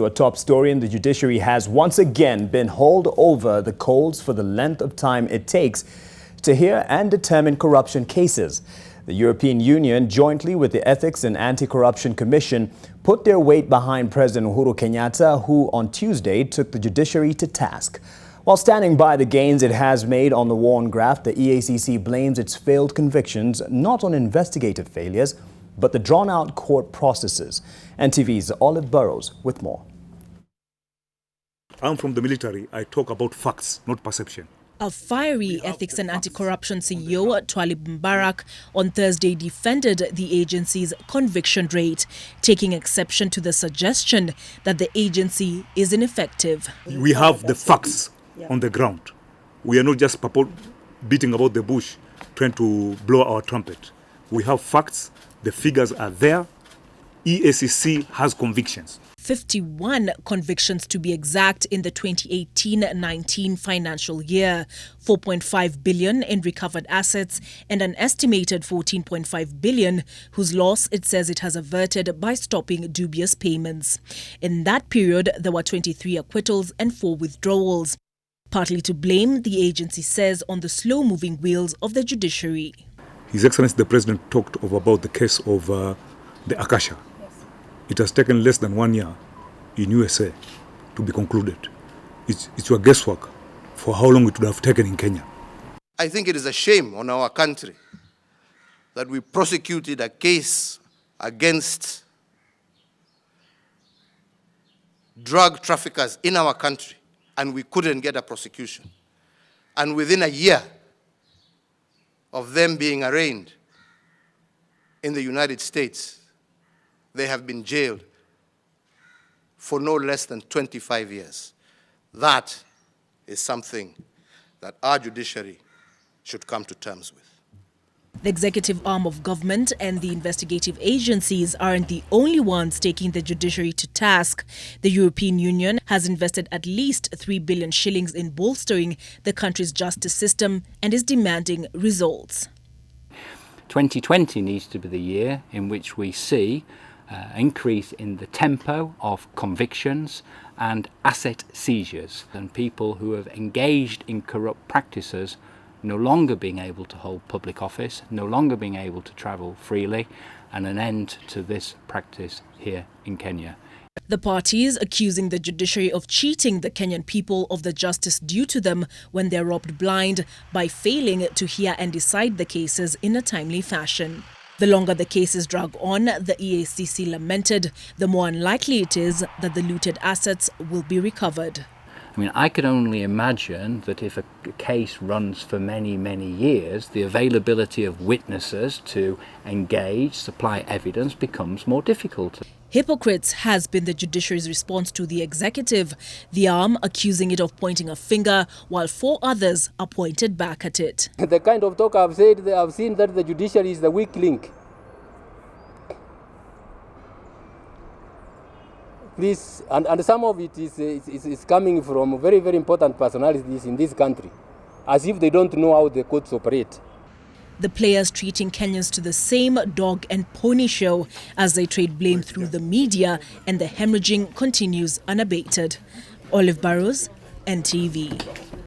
A top story in the judiciary has once again been hauled over the coals for the length of time it takes to hear and determine corruption cases. The European Union, jointly with the Ethics and Anti-Corruption Commission, put their weight behind President Uhuru Kenyatta, who on Tuesday took the judiciary to task. While standing by the gains it has made on the war on graft, the EACC blames its failed convictions not on investigative failures, but the drawn-out court processes. NTV's Olive Burrows with more. I'm from the military. I talk about facts, not perception. A fiery Ethics and Anti-Corruption CEO, Twalib Mbarak, on Thursday defended the agency's conviction rate, taking exception to the suggestion that the agency is ineffective. We have the facts on the ground. We are not just beating about the bush, trying to blow our trumpet. We have facts, the figures are there. EACC has convictions. 51 convictions to be exact in the 2018-19 financial year, 4.5 billion in recovered assets and an estimated 14.5 billion whose loss it says it has averted by stopping dubious payments. In that period, there were 23 acquittals and 4 withdrawals. Partly to blame, the agency says, on the slow-moving wheels of the judiciary. His Excellency the President talked about the case of the Akasha. It has taken less than 1 year in USA to be concluded. It's your guesswork for how long it would have taken in Kenya. I think it is a shame on our country that we prosecuted a case against drug traffickers in our country and we couldn't get a prosecution. And within a year of them being arraigned in the United States, they have been jailed for no less than 25 years. That is something that our judiciary should come to terms with. The executive arm of government and the investigative agencies aren't the only ones taking the judiciary to task. The European Union has invested at least 3 billion shillings in bolstering the country's justice system and is demanding results. 2020 needs to be the year in which we see increase in the tempo of convictions and asset seizures, and people who have engaged in corrupt practices no longer being able to hold public office, no longer being able to travel freely, and an end to this practice here in Kenya. The parties accusing the judiciary of cheating the Kenyan people of the justice due to them when they're robbed blind by failing to hear and decide the cases in a timely fashion. The longer the cases drag on, the EACC lamented, the more unlikely it is that the looted assets will be recovered. I mean, I could only imagine that if a case runs for many, many years, the availability of witnesses to engage, supply evidence becomes more difficult. Hypocrites has been the judiciary's response to the executive, the arm accusing it of pointing a finger, while 4 others are pointed back at it. The kind of talk I've seen that the judiciary is the weak link. This, and some of it is coming from very, very important personalities in this country, as if they don't know how the courts operate. The players treating Kenyans to the same dog and pony show as they trade blame through the media, and the hemorrhaging continues unabated. Olive Burrows, NTV.